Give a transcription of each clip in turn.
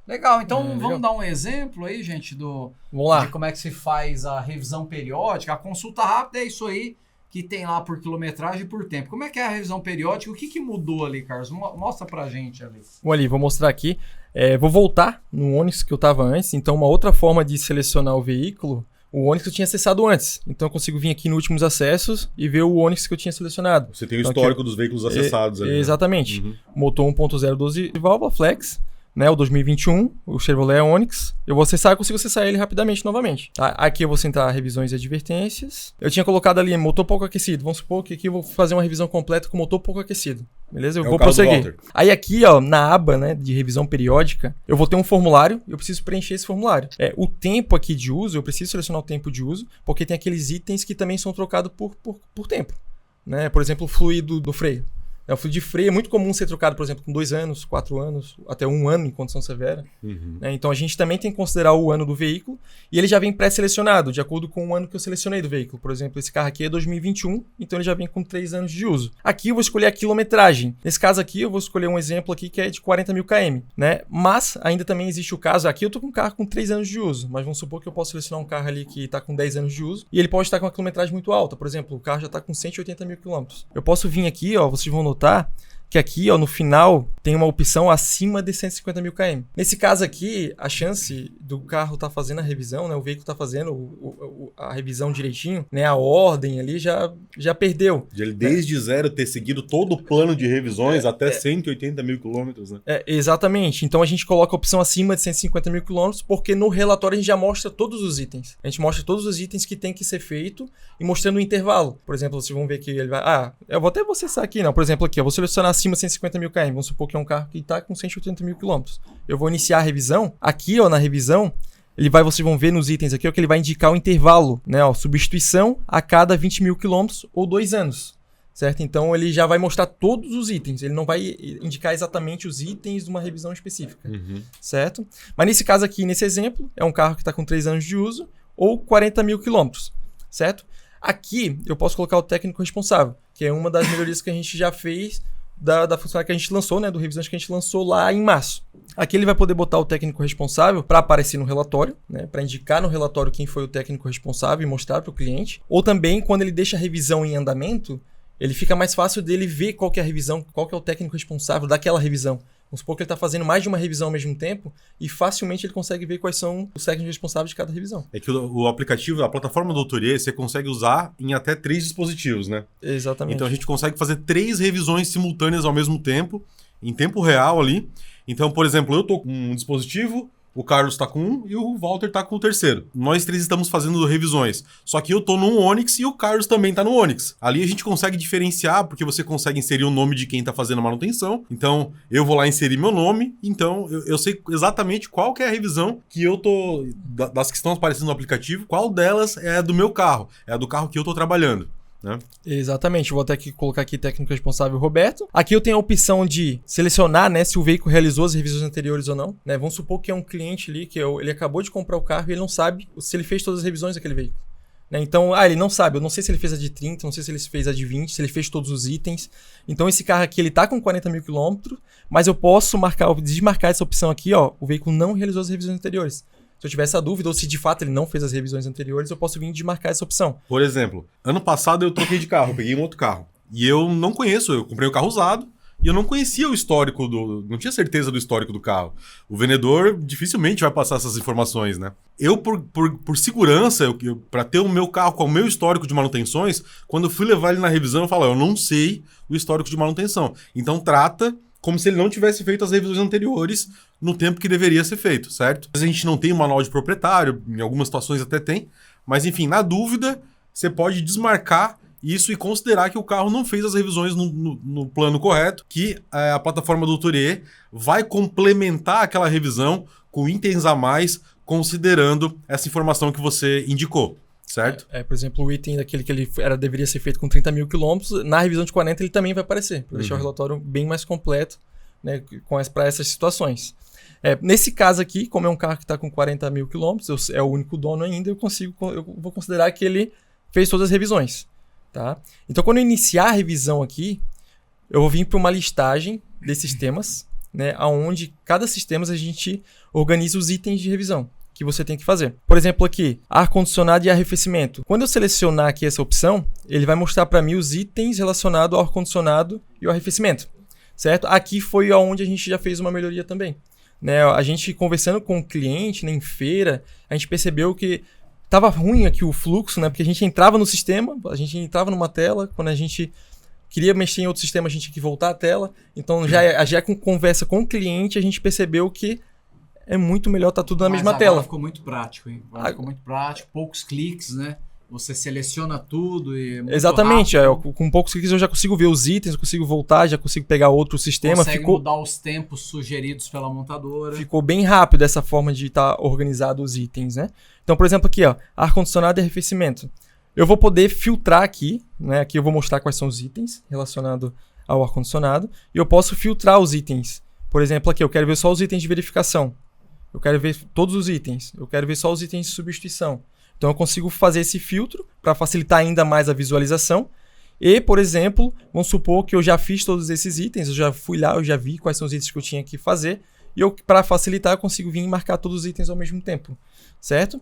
Legal, então legal. vamos dar um exemplo aí, gente, Vamos lá. de como é que se faz a revisão periódica. A consulta rápida é isso aí que tem lá por quilometragem e por tempo. Como é que é a revisão periódica? O que mudou ali, Carlos? Mostra pra gente ali. Bom, ali, vou mostrar aqui. Vou voltar no Onix que eu estava antes. Então, uma outra forma de selecionar o veículo, o Onix eu tinha acessado antes. Então, eu consigo vir aqui no últimos acessos e ver o Onix que eu tinha selecionado. Você tem o Então, histórico dos veículos acessados ali. Exatamente. Uhum. Motor 1.0 12 válvula flex, né, o 2021, o Chevrolet Onix. Eu vou acessar e consigo acessar ele rapidamente novamente. Tá? Aqui eu vou centrar revisões e advertências. Eu tinha colocado ali motor pouco aquecido. Vamos supor que aqui eu vou fazer uma revisão completa com motor pouco aquecido. Beleza? Eu vou prosseguir. Aí aqui, ó, na aba, né, de revisão periódica, eu vou ter um formulário e eu preciso preencher esse formulário. O tempo aqui de uso, eu preciso selecionar o tempo de uso, porque tem aqueles itens que também são trocados por tempo. Né? Por exemplo, o fluido do freio. O fluido de freio é muito comum ser trocado, por exemplo, com 2 anos, 4 anos, até 1 ano em condição severa. Uhum. Então a gente também tem que considerar o ano do veículo e ele já vem pré-selecionado, de acordo com o ano que eu selecionei do veículo. Por exemplo, esse carro aqui é 2021, então ele já vem com 3 anos de uso. Aqui eu vou escolher a quilometragem. Nesse caso aqui, eu vou escolher um exemplo aqui que é de 40 mil km, né? Mas ainda também existe o caso, aqui eu tô com um carro com 3 anos de uso, mas vamos supor que eu posso selecionar um carro ali que está com 10 anos de uso e ele pode estar com uma quilometragem muito alta. Por exemplo, o carro já está com 180 mil quilômetros. Eu posso vir aqui, ó, vocês vão notar que aqui, ó, no final, tem uma opção acima de 150 mil km. Nesse caso aqui, a chance do carro estar fazendo a revisão, né, o veículo está fazendo a revisão direitinho, né, a ordem ali já perdeu. De ele desde zero ter seguido todo o plano de revisões até 180 mil quilômetros, né? Exatamente. Então a gente coloca a opção acima de 150 mil quilômetros, porque no relatório a gente já mostra todos os itens. A gente mostra todos os itens que tem que ser feito e mostrando o intervalo. Por exemplo, vocês vão ver que ele vai... eu vou até acessar aqui, não. Por exemplo, aqui, eu vou selecionar acima de 150 mil km. Vamos supor que é um carro que está com 180 mil quilômetros. Eu vou iniciar a revisão. Aqui, ó, na revisão, vocês vão ver nos itens aqui, ó, que ele vai indicar o intervalo, né? Ó, substituição a cada 20 mil quilômetros ou 2 anos. Certo? Então, ele já vai mostrar todos os itens. Ele não vai indicar exatamente os itens de uma revisão específica. Uhum. Certo? Mas nesse caso aqui, nesse exemplo, é um carro que está com 3 anos de uso ou 40 mil quilômetros. Certo? Aqui, eu posso colocar o técnico responsável, que é uma das melhorias que a gente já fez da funcionalidade que a gente lançou, né, do revisões que a gente lançou lá em março. Aqui ele vai poder botar o técnico responsável para aparecer no relatório, né, para indicar no relatório quem foi o técnico responsável e mostrar para o cliente. Ou também, quando ele deixa a revisão em andamento, ele fica mais fácil dele ver qual que é a revisão, qual que é o técnico responsável daquela revisão. Vamos supor que ele está fazendo mais de uma revisão ao mesmo tempo e facilmente ele consegue ver quais são os técnicos responsáveis de cada revisão. É que o aplicativo, a plataforma do Autorier, você consegue usar em até 3 dispositivos, né? Exatamente. Então a gente consegue fazer 3 revisões simultâneas ao mesmo tempo, em tempo real ali. Então, por exemplo, eu estou com um dispositivo, o Carlos está com um e o Walter está com o terceiro. Nós 3 estamos fazendo revisões. Só que eu estou no Onix e o Carlos também está no Onix. Ali a gente consegue diferenciar, porque você consegue inserir o nome de quem está fazendo a manutenção. Então, eu vou lá inserir meu nome. Então, eu sei exatamente qual que é a revisão que eu tô... Das que estão aparecendo no aplicativo, qual delas é a do meu carro. É a do carro que eu estou trabalhando. Né? Exatamente, vou até colocar aqui técnico responsável Roberto. Aqui eu tenho a opção de selecionar, né, se o veículo realizou as revisões anteriores ou não, né? Vamos supor que é um cliente ali que ele acabou de comprar o carro e ele não sabe se ele fez todas as revisões daquele veículo, né? Então, ele não sabe, eu não sei se ele fez a de 30, não sei se ele fez a de 20, se ele fez todos os itens. Então esse carro aqui ele tá com 40 mil quilômetros, mas eu posso desmarcar essa opção aqui, ó, o veículo não realizou as revisões anteriores. Se eu tiver essa dúvida, ou se de fato ele não fez as revisões anteriores, eu posso vir desmarcar essa opção. Por exemplo, ano passado eu troquei de carro, peguei um outro carro. E eu não conheço, eu comprei o carro usado e eu não conhecia o histórico não tinha certeza do histórico do carro. O vendedor dificilmente vai passar essas informações, né? Eu, por segurança, para ter o meu carro com o meu histórico de manutenções, quando eu fui levar ele na revisão, eu falo, eu não sei o histórico de manutenção. Então trata como se ele não tivesse feito as revisões anteriores no tempo que deveria ser feito, certo? Às vezes a gente não tem um manual de proprietário, em algumas situações até tem, mas enfim, na dúvida, você pode desmarcar isso e considerar que o carro não fez as revisões no plano correto, que a plataforma do Autorier vai complementar aquela revisão com itens a mais, considerando essa informação que você indicou. Certo? Por exemplo, o item daquele que ele deveria ser feito com 30 mil quilômetros, na revisão de 40 ele também vai aparecer, para deixar o relatório bem mais completo, né, para essas situações. Nesse caso aqui, como é um carro que está com 40 mil quilômetros, é o único dono ainda, eu vou considerar que ele fez todas as revisões. Tá? Então, quando eu iniciar a revisão aqui, eu vou vir para uma listagem desses temas. né, onde cada sistema a gente organiza os itens de revisão que você tem que fazer. Por exemplo, aqui, ar-condicionado e arrefecimento. Quando eu selecionar aqui essa opção, ele vai mostrar para mim os itens relacionados ao ar-condicionado e ao arrefecimento, certo? Aqui foi onde a gente já fez uma melhoria também, né? A gente conversando com o cliente, né, em feira, a gente percebeu que estava ruim aqui o fluxo, né? Porque a gente entrava no sistema, a gente entrava numa tela, quando a gente queria mexer em outro sistema, a gente tinha que voltar à tela. Então, já com conversa com o cliente, a gente percebeu que é muito melhor estar tudo na mesma tela. Ficou muito prático, hein? Ficou muito prático, poucos cliques, né? Você seleciona tudo e... Exatamente, com poucos cliques eu já consigo ver os itens, eu consigo voltar, já consigo pegar outro sistema. Consegue mudar os tempos sugeridos pela montadora. Ficou bem rápido essa forma de estar organizado os itens, né? Então, por exemplo, aqui, ó, ar-condicionado e arrefecimento. Eu vou poder filtrar aqui, né? Aqui eu vou mostrar quais são os itens relacionados ao ar-condicionado. E eu posso filtrar os itens. Por exemplo, aqui eu quero ver só os itens de verificação. Eu quero ver todos os itens. Eu quero ver só os itens de substituição. Então eu consigo fazer esse filtro para facilitar ainda mais a visualização. E, por exemplo, vamos supor que eu já fiz todos esses itens, eu já fui lá, eu já vi quais são os itens que eu tinha que fazer. E para facilitar, eu consigo vir e marcar todos os itens ao mesmo tempo, certo?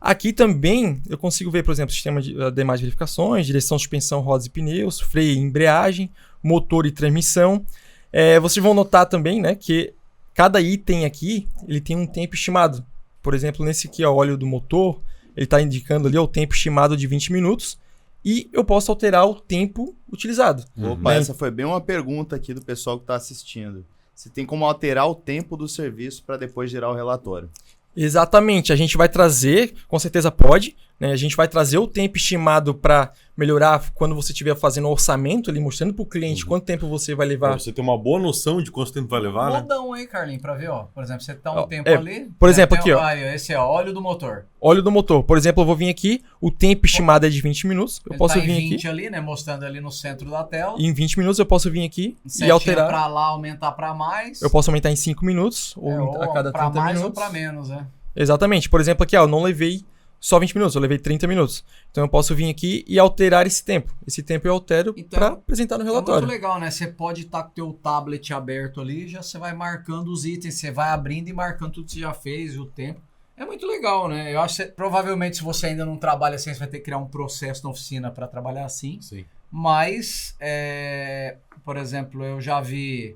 Aqui também eu consigo ver, por exemplo, sistema de demais verificações, direção, suspensão, rodas e pneus, freio e embreagem, motor e transmissão. Vocês vão notar também, né, que cada item aqui ele tem um tempo estimado. Por exemplo, nesse aqui, ó, óleo do motor, ele está indicando ali o tempo estimado de 20 minutos e eu posso alterar o tempo utilizado. Opa, essa foi bem uma pergunta aqui do pessoal que está assistindo. Você tem como alterar o tempo do serviço para depois gerar o relatório? Exatamente, a gente vai trazer, com certeza pode, né? A gente vai trazer o tempo estimado para melhorar quando você estiver fazendo o orçamento ali, mostrando para o cliente quanto tempo você vai levar. Pra você ter uma boa noção de quanto tempo vai levar, né? Modão aí, Carlinhos, para ver, ó. Por exemplo, você tá um tempo ali. Por exemplo, aqui, ó. Esse é óleo do motor. Óleo do motor. Por exemplo, eu vou vir aqui, o tempo estimado é de 20 minutos. Eu posso vir aqui. 20 ali, né? Mostrando ali no centro da tela. E em 20 minutos eu posso vir aqui e alterar. Para lá, aumentar para mais. Eu posso aumentar em 5 minutos ou a cada 30 minutos. Para mais ou minutos. para menos, né? Exatamente. Por exemplo, aqui, ó, eu não levei só 20 minutos, eu levei 30 minutos. Então eu posso vir aqui e alterar esse tempo. Esse tempo eu altero então, para apresentar no relatório. É muito legal, né? Você pode estar com o teu tablet aberto ali, já você vai marcando os itens, você vai abrindo e marcando tudo que você já fez e o tempo. É muito legal, né? Eu acho que provavelmente se você ainda não trabalha assim, você vai ter que criar um processo na oficina para trabalhar assim. Sim. Mas, por exemplo, eu já vi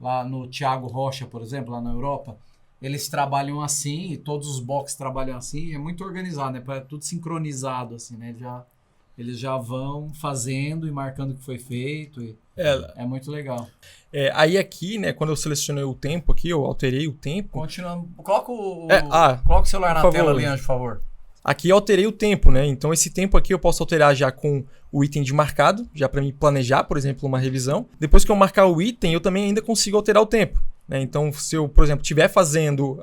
lá no Thiago Rocha, por exemplo, lá na Europa, eles trabalham assim, e todos os boxes trabalham assim, é muito organizado, né? É tudo sincronizado, assim, né? Eles já vão fazendo e marcando o que foi feito, e é muito legal. Aí aqui, né, quando eu selecionei o tempo aqui, eu alterei o tempo. Continuando, coloca coloca o celular na tela ali, Anjo, por favor. Aqui eu alterei o tempo, né? Então esse tempo aqui eu posso alterar já com o item de marcado, já para me planejar, por exemplo, uma revisão. Depois que eu marcar o item, eu também ainda consigo alterar o tempo. Então, se eu, por exemplo, estiver fazendo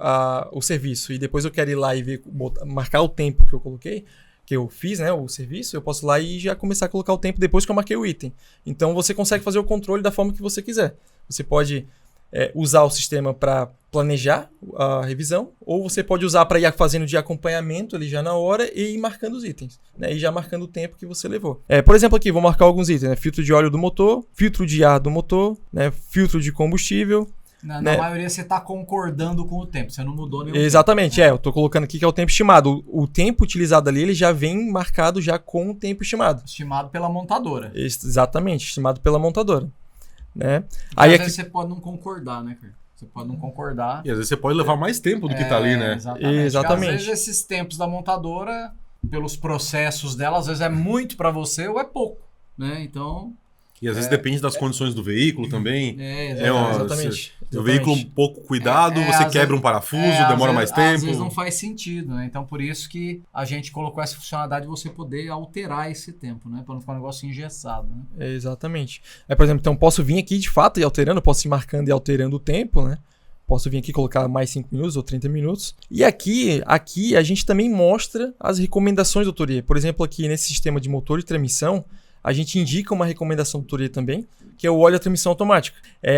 o serviço e depois eu quero ir lá e marcar o tempo que eu coloquei, que eu fiz, né, o serviço, eu posso ir lá e já começar a colocar o tempo depois que eu marquei o item. Então, você consegue fazer o controle da forma que você quiser. Você pode usar o sistema para planejar a revisão, ou você pode usar para ir fazendo de acompanhamento ali já na hora e ir marcando os itens, né, e já marcando o tempo que você levou. Por exemplo, aqui, vou marcar alguns itens, né, filtro de óleo do motor, filtro de ar do motor, né, filtro de combustível. Na maioria você está concordando com o tempo, você não mudou nenhum Exatamente, tempo. eu estou colocando aqui que é o tempo estimado. O tempo utilizado ali, ele já vem marcado já com o tempo estimado. Estimado pela montadora. Exatamente, estimado pela montadora. Né? Aí às vezes você pode não concordar, né, cara? Você pode não concordar. E às vezes você pode levar mais tempo do que tá ali, né? Exatamente. Às vezes esses tempos da montadora, pelos processos dela, às vezes é muito para você ou é pouco, né? Então... E às vezes depende das condições do veículo também. Exatamente. O veículo com pouco cuidado, você quebra um parafuso, demora mais tempo. Às vezes não faz sentido, né? Então por isso que a gente colocou essa funcionalidade de você poder alterar esse tempo, né? Para não ficar um negócio engessado, né? Exatamente. Por exemplo, então posso vir aqui de fato e alterando, posso ir marcando e alterando o tempo, né? Posso vir aqui e colocar mais 5 minutos ou 30 minutos. E aqui a gente também mostra as recomendações do Autorier. Por exemplo, aqui nesse sistema de motor e transmissão, a gente indica uma recomendação do Tourier também, que é o óleo a transmissão automática.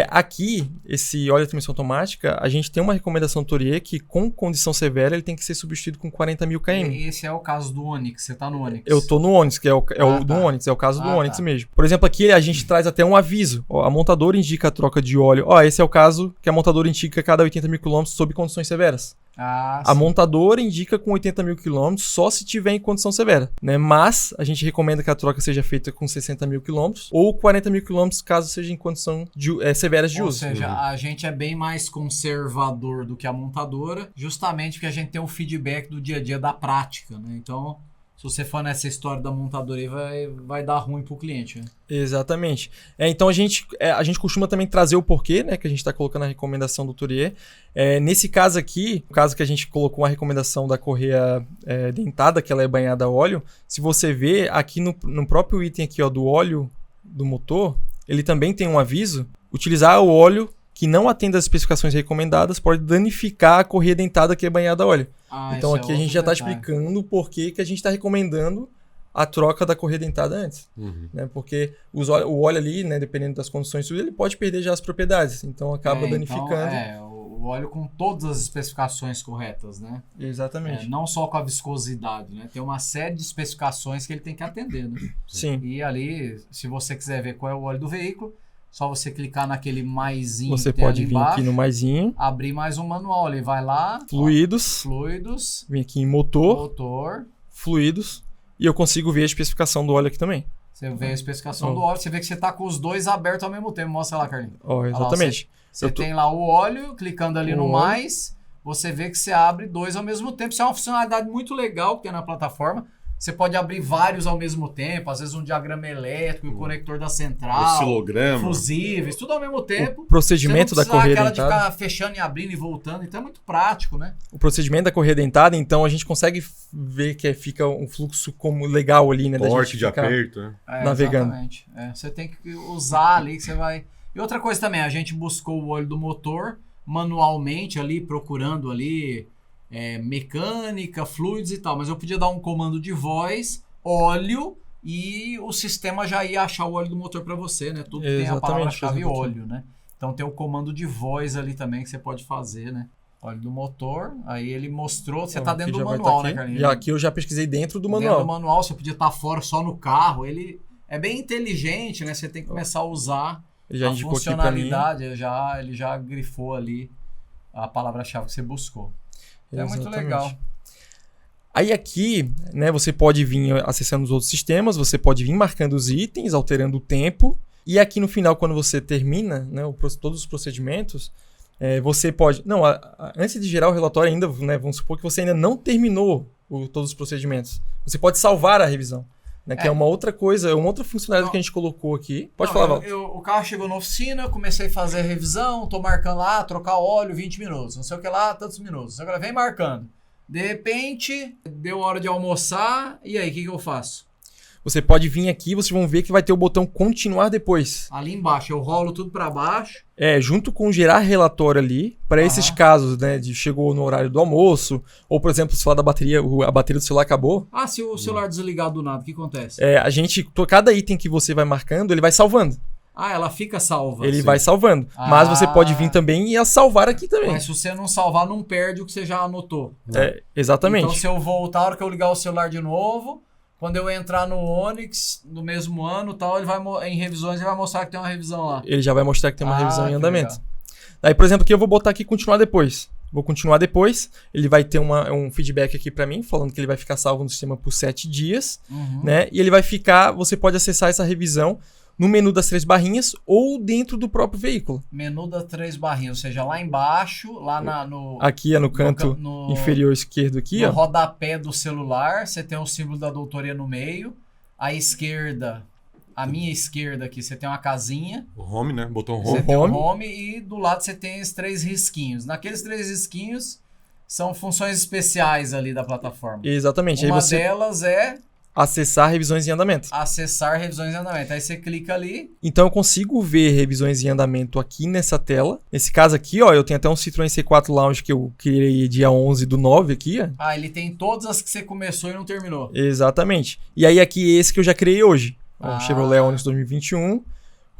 Aqui, esse óleo a transmissão automática, a gente tem uma recomendação do Tourier que, com condição severa, ele tem que ser substituído com 40.000 km. Esse é o caso do Onix, você tá no Onix. Eu tô no Onix, que é o do Onix, é o caso do Onix mesmo. Por exemplo, aqui a gente traz até um aviso. Ó, a montadora indica a troca de óleo. Ó, esse é o caso que a montadora indica a cada 80.000 km sob condições severas. A montadora indica com 80.000 km só se tiver em condição severa, né? Mas a gente recomenda que a troca seja feita com 60.000 km ou 40.000 km caso seja em condição severas de uso. Ou seja, a gente é bem mais conservador do que a montadora, justamente porque a gente tem o feedback do dia a dia da prática, né? Então, se você for nessa história da montadora aí, vai dar ruim pro cliente, né? Exatamente. Então a gente costuma também trazer o porquê, né? Que a gente está colocando a recomendação do Tourier. Nesse caso aqui, o caso que a gente colocou a recomendação da correia dentada, que ela é banhada a óleo, se você vê aqui no próprio item aqui, ó, do óleo do motor, ele também tem um aviso. Utilizar o óleo que não atenda às especificações recomendadas pode danificar a correia dentada que é banhada a óleo. Então aqui a gente já está explicando o porquê que a gente está recomendando a troca da correia dentada antes. Né? Porque o óleo ali, né, dependendo das condições, ele pode perder já as propriedades. Então acaba danificando. O óleo com todas as especificações corretas, né? Exatamente. Não só com a viscosidade, né? Tem uma série de especificações que ele tem que atender, né? Sim. E ali, se você quiser ver qual é o óleo do veículo, só você clicar naquele maisinho. Você pode vir embaixo, aqui no maisinho. Abrir mais um manual. Ele vai lá. Fluidos. Fluidos. Vem aqui em motor. Fluidos. E eu consigo ver a especificação do óleo aqui também. Você vê a especificação do óleo. Você vê que você está com os dois abertos ao mesmo tempo. Mostra lá, Carlinhos. Exatamente. Você tem lá o óleo. Clicando ali no mais. Você vê que você abre dois ao mesmo tempo. Isso é uma funcionalidade muito legal que tem na plataforma. Você pode abrir vários ao mesmo tempo, às vezes um diagrama elétrico, o conector da central, oscilograma, fusíveis, tudo ao mesmo tempo. O procedimento da correia dentada. Você não precisa de ficar fechando e abrindo e voltando, então é muito prático, né? O procedimento da correia dentada, então a gente consegue ver que fica um fluxo como legal ali, né? Corte de aperto, né? Navegando. Exatamente. Você tem que usar ali que você vai... E outra coisa também, a gente buscou o óleo do motor manualmente ali, procurando ali... mecânica, fluidos e tal, mas eu podia dar um comando de voz, óleo, e o sistema já ia achar o óleo do motor para você, né? Tudo tem a palavra-chave óleo, né? Então tem o comando de voz ali também que você pode fazer, né? Óleo do motor, aí ele mostrou, você tá dentro do manual, né, Carlinhos? Aqui eu já pesquisei dentro do manual. Dentro do manual, você podia estar fora só no carro, ele é bem inteligente, né? Você tem que começar a usar a funcionalidade, ele já grifou ali a palavra-chave que você buscou. É muito legal. Aí aqui, né, você pode vir acessando os outros sistemas, você pode vir marcando os itens, alterando o tempo. E aqui no final, quando você termina, né, todos os procedimentos, você pode... Não, antes de gerar o relatório ainda, né, vamos supor que você ainda não terminou todos os procedimentos. Você pode salvar a revisão. Né, que é uma outra coisa, uma outra funcionalidade que a gente colocou aqui. Pode falar, Val. O carro chegou na oficina, comecei a fazer a revisão, tô marcando lá, trocar óleo, 20 minutos, não sei o que lá, tantos minutos. Agora vem marcando. De repente, deu hora de almoçar, e aí, o que eu faço? Você pode vir aqui, vocês vão ver que vai ter o botão continuar depois. Ali embaixo, eu rolo tudo para baixo. Junto com gerar relatório ali, para esses casos, né, de chegou no horário do almoço, ou por exemplo, se falar da bateria, a bateria do celular acabou. Se o celular desligar do nada, o que acontece? Cada item que você vai marcando, ele vai salvando. Ela fica salva. Ele vai salvando. Mas você pode vir também e salvar aqui também. Mas se você não salvar, não perde o que você já anotou. Exatamente. Então se eu voltar, a hora que eu ligar o celular de novo... Quando eu entrar no Onix, no mesmo ano, tal, ele vai em revisões, ele vai mostrar que tem uma revisão lá. Ele já vai mostrar que tem uma revisão em andamento. Aí, por exemplo, aqui eu vou botar aqui continuar depois. Vou continuar depois. Ele vai ter um feedback aqui para mim, falando que ele vai ficar salvo no sistema por 7 dias. Né? E ele vai ficar, você pode acessar essa revisão no menu das 3 barrinhas ou dentro do próprio veículo. Menu das 3 barrinhas, ou seja, lá embaixo, lá aqui no canto inferior esquerdo aqui, no rodapé do celular, você tem o símbolo da doutoria no meio. À esquerda, a minha esquerda aqui, você tem uma casinha. O home, né? Botão home. Você tem o home e do lado você tem os 3 risquinhos. Naqueles 3 risquinhos são funções especiais ali da plataforma. Exatamente. Uma delas é... acessar revisões em andamento. Acessar revisões em andamento. Aí você clica ali. Então eu consigo ver revisões em andamento aqui nessa tela. Nesse caso aqui, eu tenho até um Citroën C4 Lounge que eu criei dia 11/9 aqui. Ó. Ele tem todas as que você começou e não terminou. Exatamente. E aí aqui esse que eu já criei hoje. Ó, Chevrolet Onix 2021.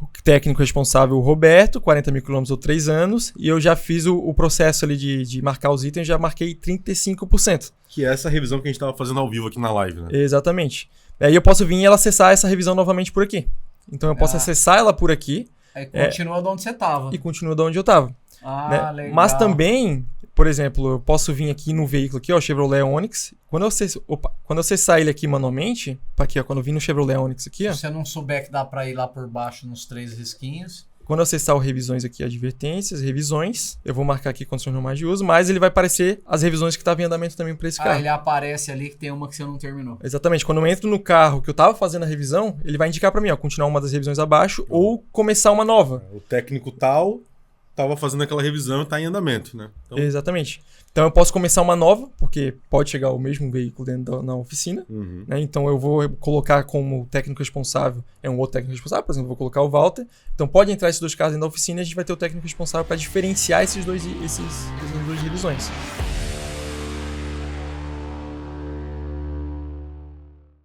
O técnico responsável, o Roberto, 40 mil quilômetros ou 3 anos. E eu já fiz o processo ali de marcar os itens, já marquei 35%. Que é essa revisão que a gente tava fazendo ao vivo aqui na live, né? Exatamente. Aí eu posso vir e ela acessar essa revisão novamente por aqui. Então eu posso acessar ela por aqui. Aí continua de onde você tava. E continua de onde eu estava. Né? Legal. Mas também, por exemplo, eu posso vir aqui no veículo aqui, ó, Chevrolet Onix. Quando eu acessar ele aqui manualmente, aqui, ó, quando eu vim no Chevrolet Onix aqui, ó, Se você não souber que dá pra ir lá por baixo nos 3 risquinhos. quando eu acessar o revisões aqui, advertências, revisões, eu vou marcar aqui condições normais de uso, mas ele vai aparecer as revisões que estavam em andamento também para esse carro. Ele aparece ali que tem uma que você não terminou. Exatamente. Quando eu entro no carro que eu tava fazendo a revisão, ele vai indicar para mim, ó, continuar uma das revisões abaixo ou começar uma nova. O técnico tal tava fazendo aquela revisão e tá em andamento, né? Então, Exatamente. Então eu posso começar uma nova, porque pode chegar o mesmo veículo dentro na oficina. uhum. Né? Então eu vou colocar como técnico responsável, é um outro técnico responsável, por exemplo, eu vou colocar o Walter. Então pode entrar esses 2 carros dentro da oficina e a gente vai ter o técnico responsável para diferenciar essas duas revisões.